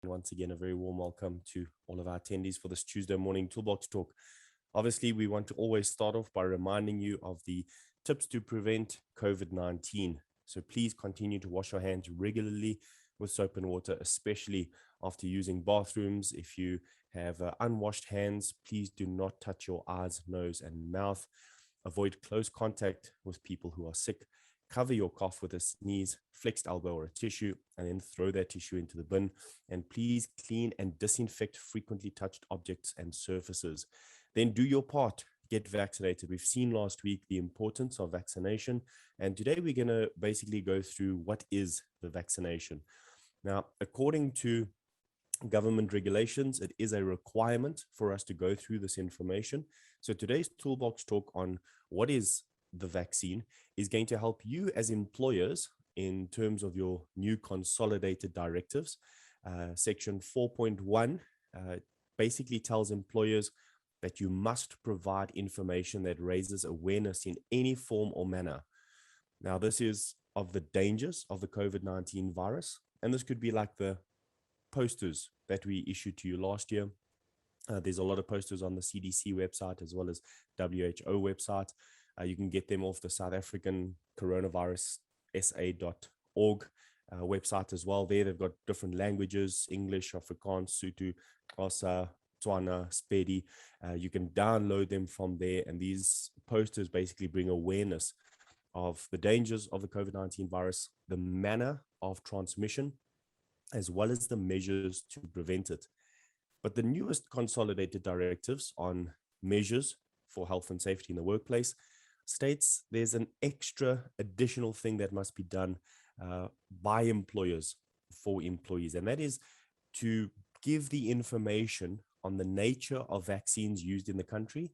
And once again, a very warm welcome to all of our attendees for this Tuesday morning Toolbox Talk. Obviously, we want to always start off by reminding you of the tips to prevent COVID-19. So please continue to wash your hands regularly with soap and water, especially after using bathrooms. If you have unwashed hands, please do not touch your eyes, nose, and mouth. Avoid close contact with people who are sick. Cover your cough with a sneeze, flexed elbow, or a tissue, and then throw that tissue into the bin. And please clean and disinfect frequently touched objects and surfaces. Then do your part. Get vaccinated. We've seen last week the importance of vaccination. And today we're going to basically go through what is the vaccination. Now, according to government regulations, it is a requirement for us to go through this information. So today's Toolbox talk on what is the vaccine is going to help you as employers in terms of your new consolidated directives. Section 4.1 basically tells employers that you must provide information that raises awareness in any form or manner. Now, this is of the dangers of the COVID-19 virus, and this could be like the posters that we issued to you last year. There's a lot of posters on the CDC website as well as WHO website. You can get them off the South African coronavirus sa.org website as well. There they've got different languages: English, Afrikaans, Sotho, Xhosa, Tswana, Sepedi. You can download them from there, and these posters basically bring awareness of the dangers of the COVID-19 virus, the manner of transmission, as well as the measures to prevent it. But the newest consolidated directives on measures for health and safety in the workplace states there's an extra additional thing that must be done by employers for employees, and that is to give the information on the nature of vaccines used in the country,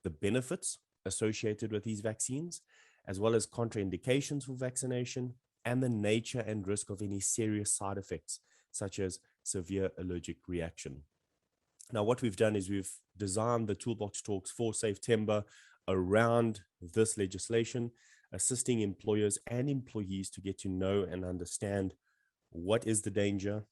the benefits associated with these vaccines, as well as contraindications for vaccination, and the nature and risk of any serious side effects, such as severe allergic reaction. Now, what we've done is we've designed the Toolbox Talks for September around this legislation, assisting employers and employees to get to know and understand what is the danger,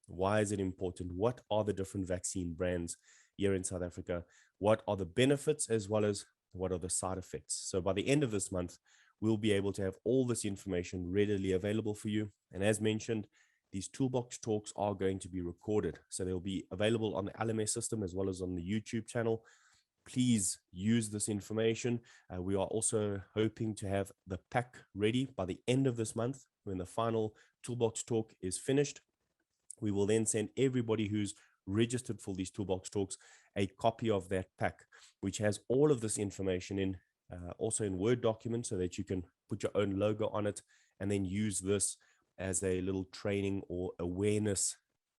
why is it important, what are the different vaccine brands here in South Africa, what are the benefits, as well as what are the side effects. So by the end of this month, we'll be able to have all this information readily available for you. And as mentioned, these Toolbox Talks are going to be recorded. So they'll be available on the LMS system as well as on the YouTube channel. Please use this information. We are also hoping to have the pack ready by the end of this month when the final Toolbox Talk is finished. We will then send everybody who's registered for these Toolbox Talks a copy of that pack, which has all of this information in, also in Word document, so that you can put your own logo on it and then use this as a little training or awareness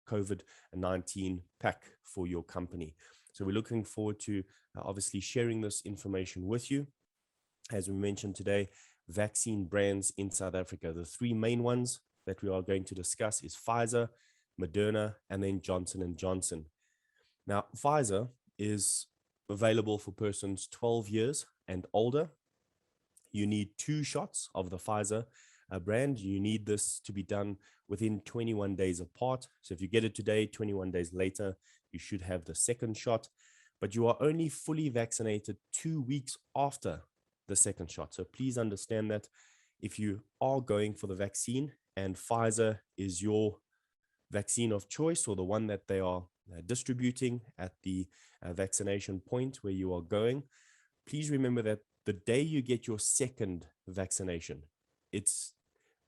COVID-19 pack for your company. So we're looking forward to obviously sharing this information with you. As we mentioned today, vaccine brands in South Africa, the three main ones that we are going to discuss is Pfizer, Moderna, and then Johnson & Johnson. Now, Pfizer is available for persons 12 years and older. You need 2 shots of the Pfizer brand. You need this to be done within 21 days apart. So if you get it today, 21 days later, you should have the second shot. But you are only fully vaccinated 2 weeks after the second shot. So please understand that if you are going for the vaccine and Pfizer is your vaccine of choice, or the one that they are distributing at the vaccination point where you are going, please remember that the day you get your second vaccination, it's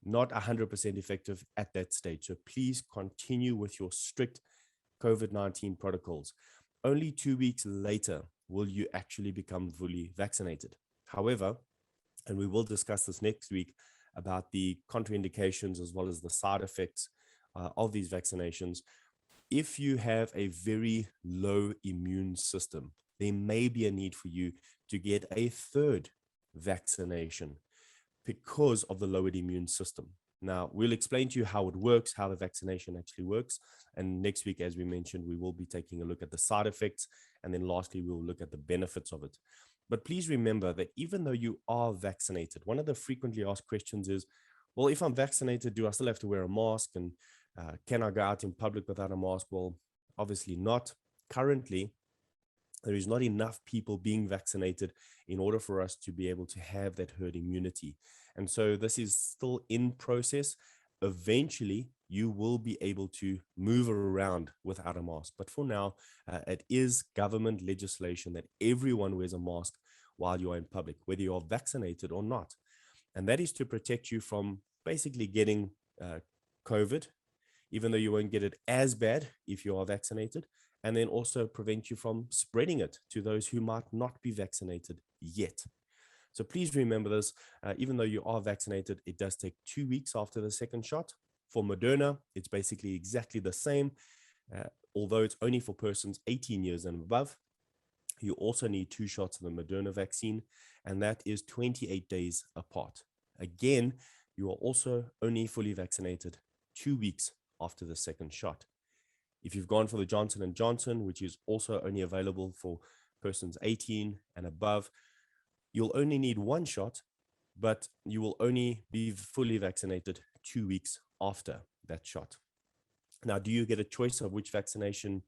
not 100% effective at that stage. So please continue with your strict COVID-19 protocols. Only 2 weeks later will you actually become fully vaccinated. However, and we will discuss this next week about the contraindications as well as the side effects of these vaccinations. If you have a very low immune system, there may be a need for you to get a third vaccination because of the lowered immune system. Now, we'll explain to you how it works, how the vaccination actually works. And next week, as we mentioned, we will be taking a look at the side effects. And then lastly, we'll look at the benefits of it. But please remember that even though you are vaccinated, one of the frequently asked questions is, well, if I'm vaccinated, do I still have to wear a mask? And Can I go out in public without a mask? Well, obviously not. Currently, there is not enough people being vaccinated in order for us to be able to have that herd immunity. And so this is still in process. Eventually, you will be able to move around without a mask. But for now, it is government legislation that everyone wears a mask while you are in public, whether you are vaccinated or not. And that is to protect you from basically getting COVID, even though you won't get it as bad if you are vaccinated, and then also prevent you from spreading it to those who might not be vaccinated yet. So please remember this. Even though you are vaccinated, it does take 2 weeks after the second shot. For Moderna, it's basically exactly the same, although it's only for persons 18 years and above. You also need 2 shots of the Moderna vaccine, and that is 28 days apart. Again, you are also only fully vaccinated 2 weeks after the second shot. If you've gone for the Johnson & Johnson, which is also only available for persons 18 and above, you'll only need 1 shot, but you will only be fully vaccinated 2 weeks after that shot. Now, do you get a choice of which vaccination?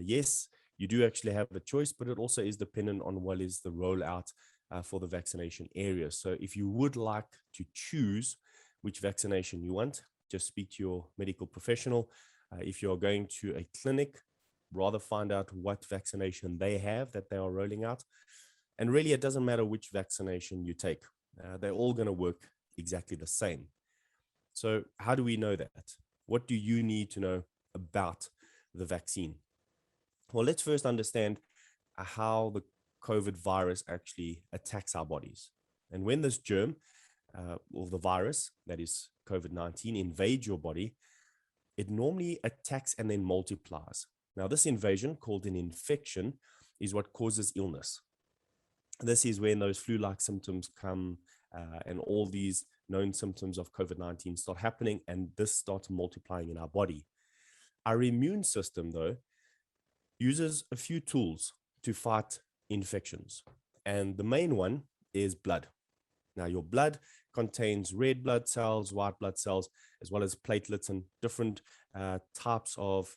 Yes, you do actually have a choice, but it also is dependent on what is the rollout for the vaccination area. So if you would like to choose which vaccination you want, just speak to your medical professional. If you're going to a clinic, rather find out what vaccination they have that they are rolling out. And really, it doesn't matter which vaccination you take. They're all going to work exactly the same. So how do we know that? What do you need to know about the vaccine? Well, let's first understand how the COVID virus actually attacks our bodies. And when this germ or the virus, that is COVID-19, invades your body, it normally attacks and then multiplies. Now, this invasion, called an infection, is what causes illness. This is when those flu-like symptoms come and all these known symptoms of COVID-19 start happening, and this starts multiplying in our body. Our immune system, though, uses a few tools to fight infections. And the main one is blood. Now, your blood contains red blood cells, white blood cells, as well as platelets and different types of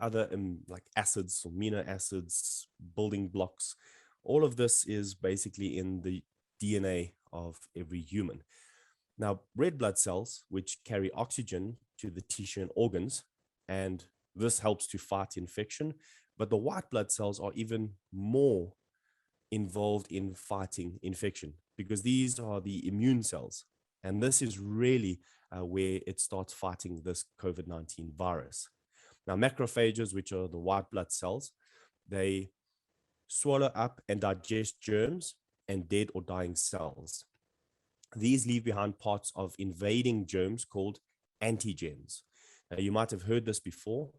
other like acids, amino acids, building blocks. All of this is basically in the DNA of every human. Now, red blood cells, which carry oxygen to the tissue and organs, and this helps to fight infection, but the white blood cells are even more involved in fighting infection because these are the immune cells. And this is really where it starts fighting this COVID-19 virus. Now, macrophages, which are the white blood cells, they swallow up and digest germs and dead or dying cells. These leave behind parts of invading germs called antigens. Now, you might have heard this before.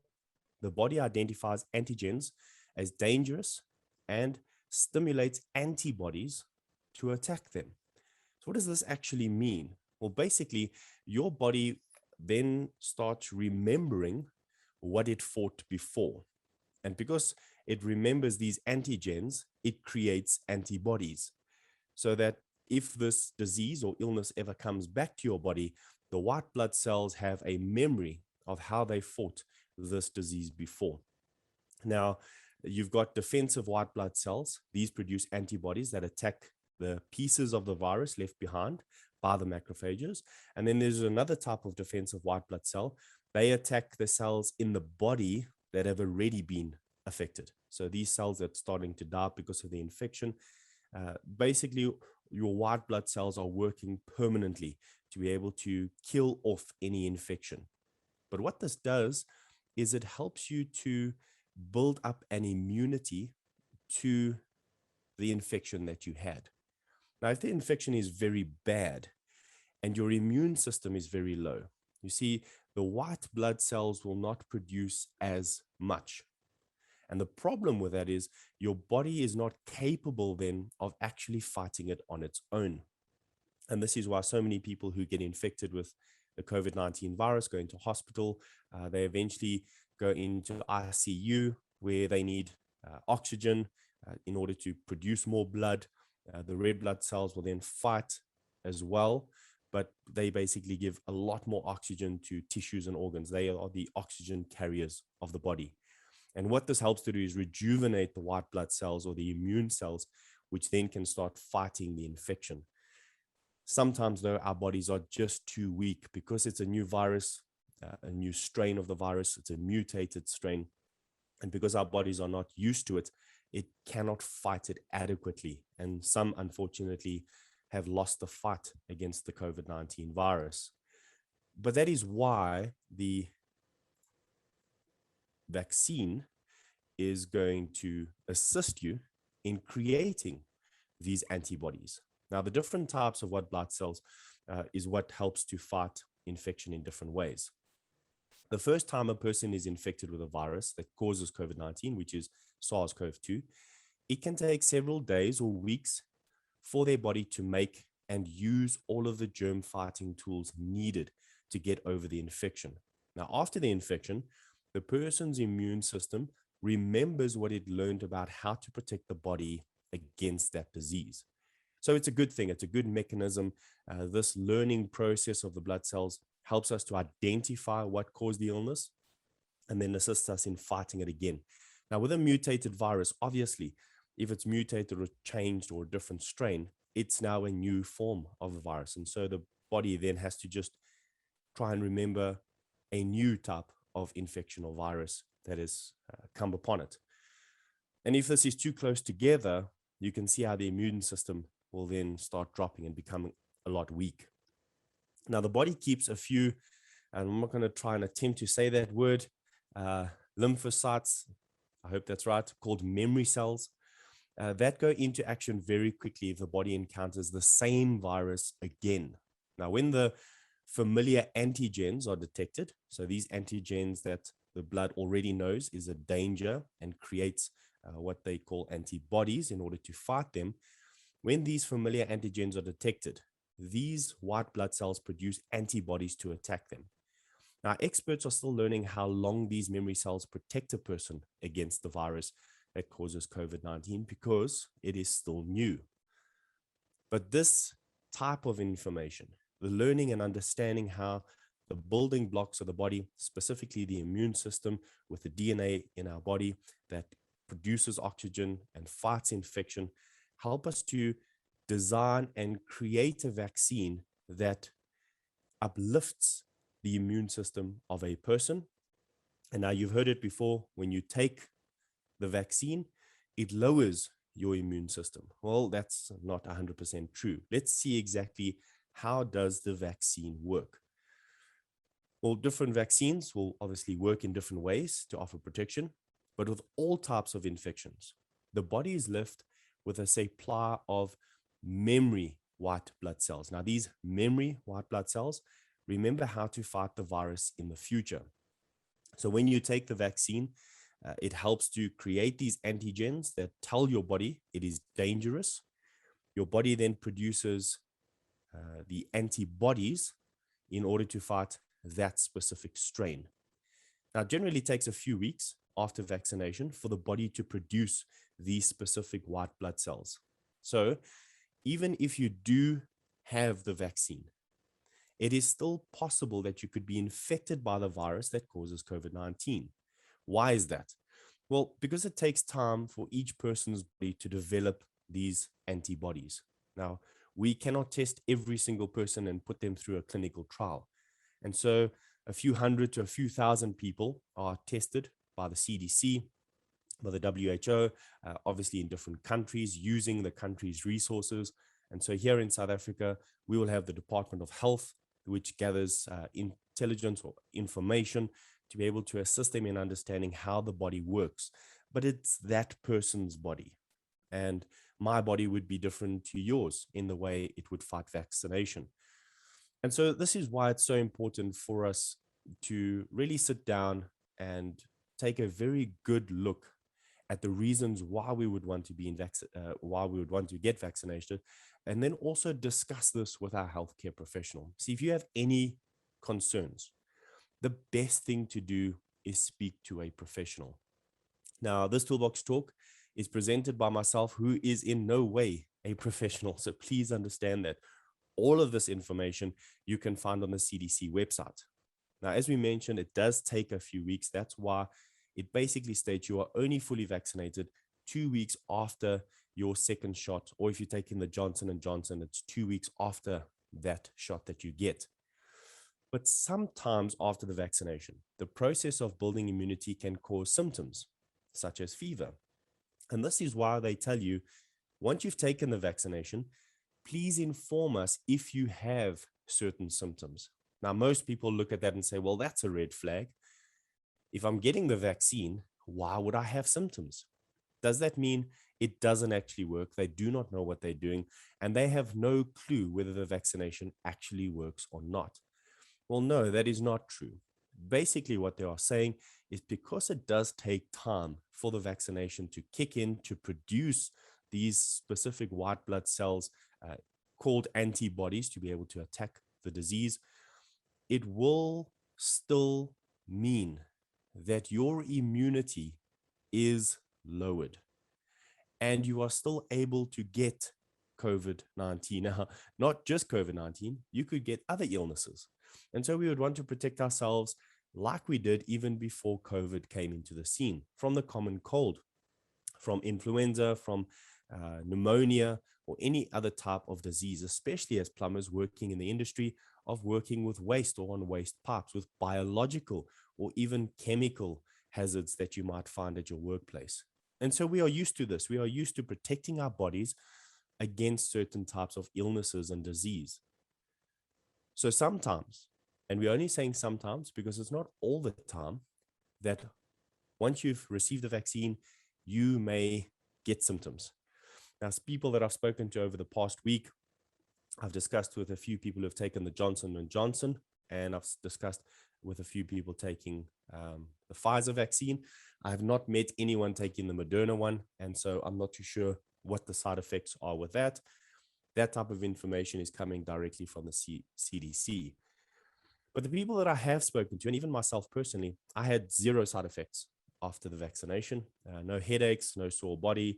The body identifies antigens as dangerous and stimulates antibodies to attack them. So what does this actually mean? Well, basically, your body then starts remembering what it fought before. And because it remembers these antigens, it creates antibodies so that if this disease or illness ever comes back to your body, the white blood cells have a memory of how they fought this disease before. Now, you've got defensive white blood cells. These produce antibodies that attack the pieces of the virus left behind by the macrophages. And then there's another type of defensive white blood cell. They attack the cells in the body that have already been affected. So these cells that are starting to die because of the infection, basically your white blood cells are working permanently to be able to kill off any infection. But what this does is it helps you to build up an immunity to the infection that you had. Now, if the infection is very bad and your immune system is very low, you see, the white blood cells will not produce as much. And the problem with that is your body is not capable then of actually fighting it on its own. And this is why so many people who get infected with the COVID-19 virus go into hospital. They eventually go into ICU where they need oxygen in order to produce more blood. The red blood cells will then fight as well but they basically give a lot more oxygen to tissues and organs. They are the oxygen carriers of the body. And what this helps to do is rejuvenate the white blood cells or the immune cells, which then can start fighting the infection. Sometimes, though, our bodies are just too weak because it's a new virus, a new strain of the virus. It's a mutated strain. And because our bodies are not used to it, it cannot fight it adequately. And some, unfortunately, have lost the fight against the COVID-19 virus. But that is why the vaccine is going to assist you in creating these antibodies. Now, the different types of white blood cells is what helps to fight infection in different ways. The first time a person is infected with a virus that causes COVID-19, which is SARS-CoV-2, it can take several days or weeks for their body to make and use all of the germ fighting tools needed to get over the infection. Now, after the infection, the person's immune system remembers what it learned about how to protect the body against that disease. So it's a good thing. It's a good mechanism. This learning process of the blood cells helps us to identify what caused the illness and then assists us in fighting it again. Now, with a mutated virus, obviously, if it's mutated or changed or a different strain, it's now a new form of the virus. And so the body then has to just try and remember a new type of infection or virus that has come upon it. And if this is too close together, you can see how the immune system will then start dropping and becoming a lot weak. Now, the body keeps a few, and I'm not going to try and attempt to say that word, lymphocytes, I hope that's right, called memory cells, that go into action very quickly if the body encounters the same virus again. Now, when the familiar antigens are detected, so these antigens that the blood already knows is a danger and creates what they call antibodies in order to fight them. When these familiar antigens are detected, these white blood cells produce antibodies to attack them. Now, experts are still learning how long these memory cells protect a person against the virus that causes COVID-19 because it is still new. But this type of information, the learning and understanding how the building blocks of the body, specifically the immune system with the DNA in our body that produces oxygen and fights infection, help us to design and create a vaccine that uplifts the immune system of a person. And now you've heard it before, when you take the vaccine, it lowers your immune system. Well, that's not 100% true. Let's see exactly how does the vaccine work. Well, different vaccines will obviously work in different ways to offer protection, but with all types of infections, the body is left with a supply of memory white blood cells. Now, these memory white blood cells remember how to fight the virus in the future. So when you take the vaccine, it helps to create these antigens that tell your body it is dangerous. Your body then produces the antibodies in order to fight that specific strain. Now, it generally takes a few weeks after vaccination for the body to produce these specific white blood cells. So even if you do have the vaccine, it is still possible that you could be infected by the virus that causes COVID-19. Why is that? Well, because it takes time for each person's body to develop these antibodies. Now, we cannot test every single person and put them through a clinical trial. And so a few hundred to a few thousand people are tested by the CDC, by the WHO, obviously in different countries, using the country's resources. And so here in South Africa, we will have the Department of Health, which gathers intelligence or information to be able to assist them in understanding how the body works. But it's that person's body. And my body would be different to yours in the way it would fight vaccination. And so this is why it's so important for us to really sit down and take a very good look at the reasons why we would want to be why we would want to get vaccinated, and then also discuss this with our healthcare professional. See, if you have any concerns, the best thing to do is speak to a professional. Now, this Toolbox Talk is presented by myself, who is in no way a professional. So please understand that All of this information you can find on the CDC website. Now, as we mentioned, it does take a few weeks. That's why it basically states you are only fully vaccinated 2 weeks after your second shot, or if you're taking the Johnson & Johnson, it's 2 weeks after that shot that you get. But sometimes after the vaccination, the process of building immunity can cause symptoms, such as fever. And this is why they tell you, once you've taken the vaccination, please inform us if you have certain symptoms. Now, most people look at that and say, well, that's a red flag. If I'm getting the vaccine, why would I have symptoms? Does that mean it doesn't actually work? They do not know what they're doing, and they have no clue whether the vaccination actually works or not. Well, no, that is not true. Basically, what they are saying is because it does take time for the vaccination to kick in to produce these specific white blood cells called antibodies to be able to attack the disease, it will still mean that your immunity is lowered and you are still able to get COVID-19. Now, not just COVID-19, you could get other illnesses. And so we would want to protect ourselves like we did even before COVID came into the scene, from the common cold, from influenza, from pneumonia, or any other type of disease, especially as plumbers working in the industry of working with waste or on waste pipes, with biological or even chemical hazards that you might find at your workplace. And so we are used to this. We are used to protecting our bodies against certain types of illnesses and disease. So sometimes, and we're only saying sometimes because it's not all the time, that once you've received the vaccine, you may get symptoms. Now, people that I've spoken to over the past week, I've discussed with a few people who have taken the Johnson & Johnson, and I've discussed with a few people taking the Pfizer vaccine. I have not met anyone taking the Moderna one, and so I'm not too sure what the side effects are with that. That type of information is coming directly from the CDC. But the people that I have spoken to, and even myself personally, I had zero side effects after the vaccination. No headaches, no sore body.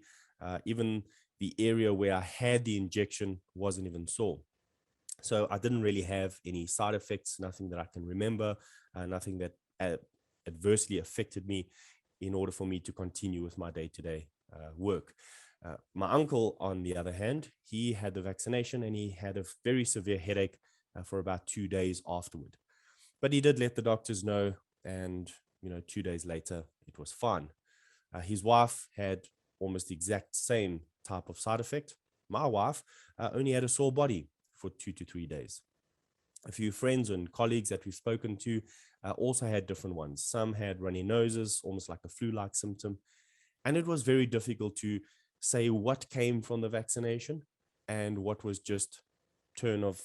Even the area where I had the injection wasn't even sore. So I didn't really have any side effects, nothing that I can remember, nothing that adversely affected me in order for me to continue with my day-to-day work. My uncle, on the other hand, he had the vaccination and he had a very severe headache for about 2 days afterward. But he did let the doctors know, and 2 days later, it was fine. His wife had almost the exact same type of side effect. My wife only had a sore body for 2 to 3 days. A few friends and colleagues that we've spoken to also had different ones. Some had runny noses, almost like a flu-like symptom. And it was very difficult to say what came from the vaccination and what was just turn of,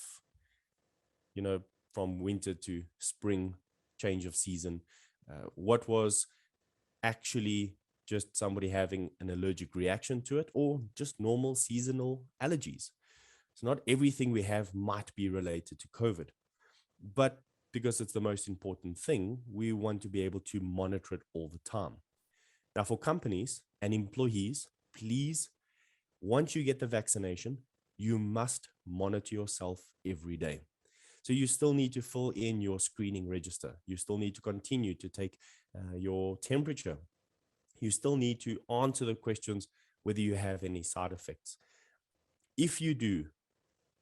from winter to spring, change of season. What was actually just somebody having an allergic reaction to it, or just normal seasonal allergies. So not everything we have might be related to COVID, but because it's the most important thing, we want to be able to monitor it all the time. Now, for companies and employees, please, once you get the vaccination, you must monitor yourself every day. So you still need to fill in your screening register. You still need to continue to take your temperature. You still need to answer the questions whether you have any side effects. If you do,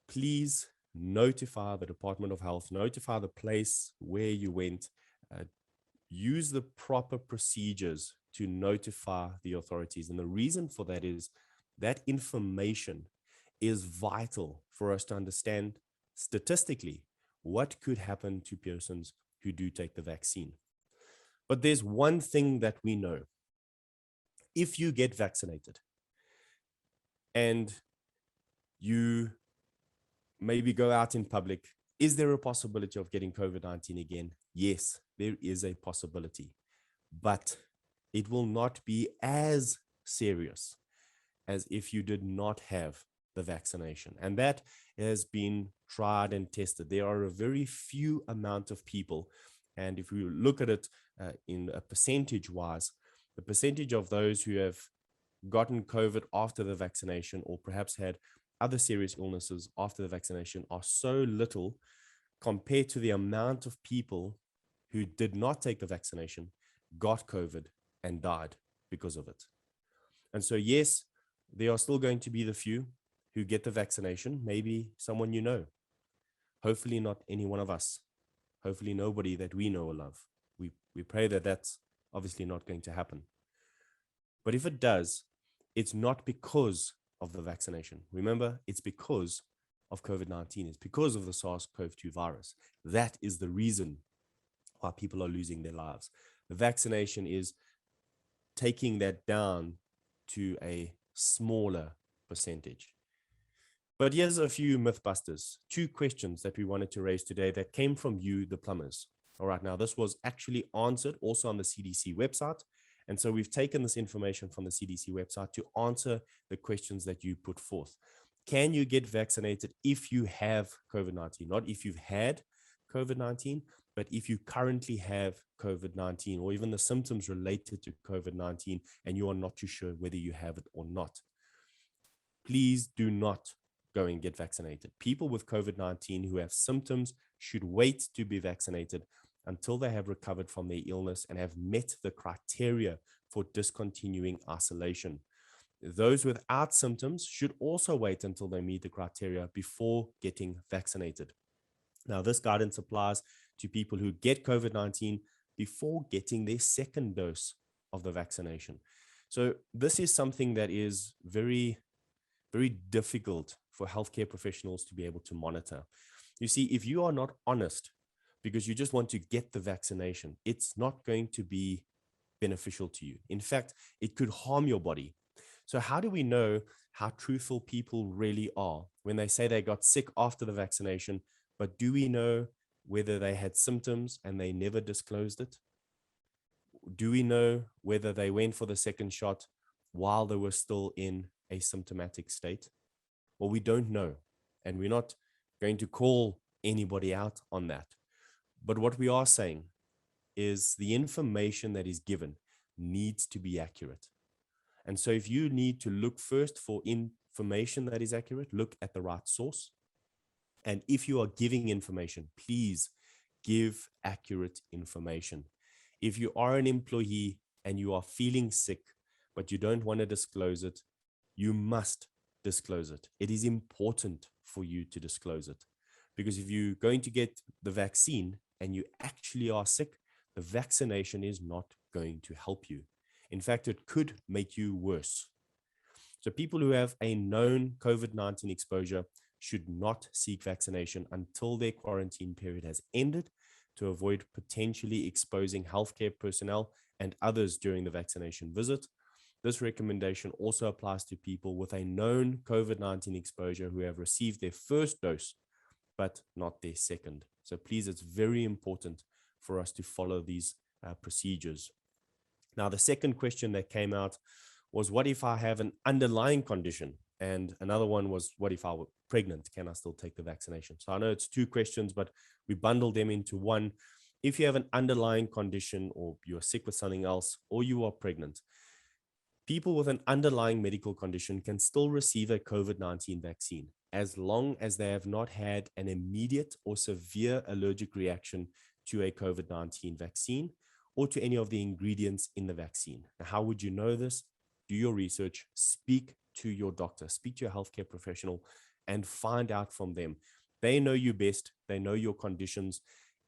please notify the Department of Health, notify the place where you went, use the proper procedures to notify the authorities. And the reason for that is that information is vital for us to understand statistically what could happen to persons who do take the vaccine. But there's one thing that we know. If you get vaccinated and you maybe go out in public, is there a possibility of getting COVID-19 again? Yes, there is a possibility, but it will not be as serious as if you did not have the vaccination. And that has been tried and tested. There are a very few amount of people. And if we look at it in a percentage wise, the percentage of those who have gotten COVID after the vaccination, or perhaps had other serious illnesses after the vaccination are so little compared to the amount of people who did not take the vaccination, got COVID, and died because of it. And so, yes, there are still going to be the few who get the vaccination, maybe someone you know. Hopefully, not any one of us. Hopefully, nobody that we know or love. We pray that that's obviously not going to happen. But if it does, it's not because of the vaccination. Remember, it's because of COVID-19. It's because of the SARS-CoV-2 virus. That is the reason why people are losing their lives. The vaccination is taking that down to a smaller percentage. But here's a few mythbusters, 2 questions that we wanted to raise today that came from you, the plumbers. All right, now this was actually answered also on the CDC website. And so we've taken this information from the CDC website to answer the questions that you put forth. Can you get vaccinated if you have COVID-19? Not if you've had COVID-19, but if you currently have COVID-19 or even the symptoms related to COVID-19 and you are not too sure whether you have it or not. Please do not go and get vaccinated. People with COVID-19 who have symptoms should wait to be vaccinated until they have recovered from their illness and have met the criteria for discontinuing isolation. Those without symptoms should also wait until they meet the criteria before getting vaccinated. Now, this guidance applies to people who get COVID-19 before getting their second dose of the vaccination. So this is something that is very difficult for healthcare professionals to be able to monitor. You see, if you are not honest because you just want to get the vaccination, it's not going to be beneficial to you. In fact, it could harm your body. So how do we know how truthful people really are when they say they got sick after the vaccination, but do we know whether they had symptoms and they never disclosed it? Do we know whether they went for the second shot while they were still in a symptomatic state? Well, we don't know, and we're not going to call anybody out on that. But what we are saying is the information that is given needs to be accurate. And so if you need to look first for information that is accurate, look at the right source. And if you are giving information, please give accurate information. If you are an employee and you are feeling sick, but you don't want to disclose it, you must disclose it. It is important for you to disclose it. Because if you're going to get the vaccine and you actually are sick, the vaccination is not going to help you. In fact, it could make you worse. So people who have a known COVID-19 exposure should not seek vaccination until their quarantine period has ended to avoid potentially exposing healthcare personnel and others during the vaccination visit. This recommendation also applies to people with a known COVID-19 exposure who have received their first dose, but not their second. So please, it's very important for us to follow these procedures. Now, the second question that came out was, what if I have an underlying condition? And another one was, what if I were pregnant? Can I still take the vaccination? So I know it's 2 questions, but we bundled them into one. If you have an underlying condition or you're sick with something else or you are pregnant, people with an underlying medical condition can still receive a COVID-19 vaccine as long as they have not had an immediate or severe allergic reaction to a COVID-19 vaccine or to any of the ingredients in the vaccine. Now, how would you know this? Do your research, speak to your doctor, speak to your healthcare professional, and find out from them. They know you best. They know your conditions.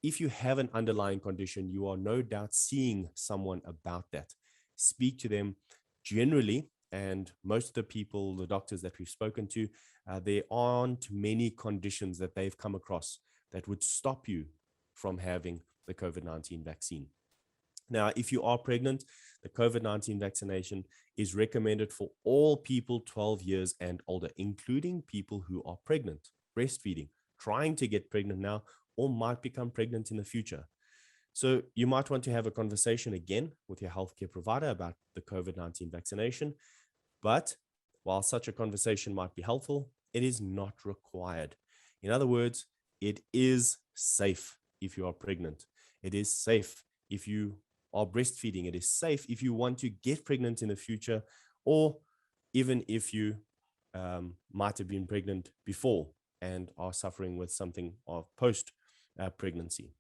If you have an underlying condition, you are no doubt seeing someone about that. Speak to them. Generally, and most of the people, the doctors that we've spoken to, there aren't many conditions that they've come across that would stop you from having the COVID-19 vaccine. Now, if you are pregnant, the COVID-19 vaccination is recommended for all people 12 years and older, including people who are pregnant, breastfeeding, trying to get pregnant now, or might become pregnant in the future. So you might want to have a conversation again with your healthcare provider about the COVID-19 vaccination. But while such a conversation might be helpful, it is not required. In other words, it is safe if you are pregnant. It is safe if you are breastfeeding. It is safe if you want to get pregnant in the future, or even if you might have been pregnant before and are suffering with something of post pregnancy.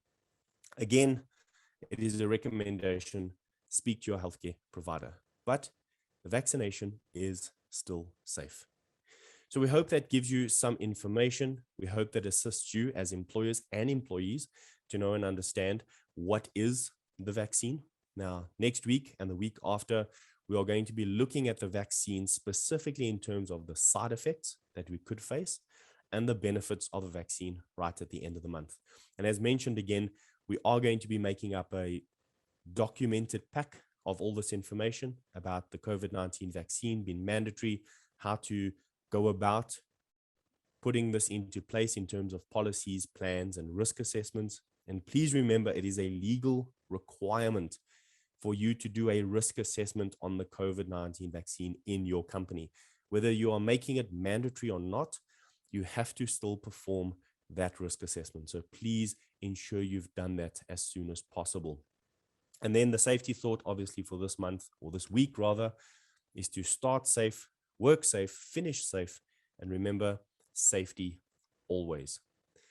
Again, it is a recommendation, speak to your healthcare provider, but the vaccination is still safe. So we hope that gives you some information. We hope that assists you as employers and employees to know and understand what is the vaccine. Now, next week and the week after, we are going to be looking at the vaccine specifically in terms of the side effects that we could face and the benefits of a vaccine right at the end of the month. And as mentioned again, we are going to be making up a documented pack of all this information about the COVID-19 vaccine being mandatory, how to go about putting this into place in terms of policies, plans, and risk assessments. And please remember, it is a legal requirement for you to do a risk assessment on the COVID-19 vaccine in your company. Whether you are making it mandatory or not, you have to still perform that risk assessment. So please ensure you've done that as soon as possible. And then the safety thought, obviously, for this month, or this week rather, is to start safe, work safe, finish safe, and remember, safety always.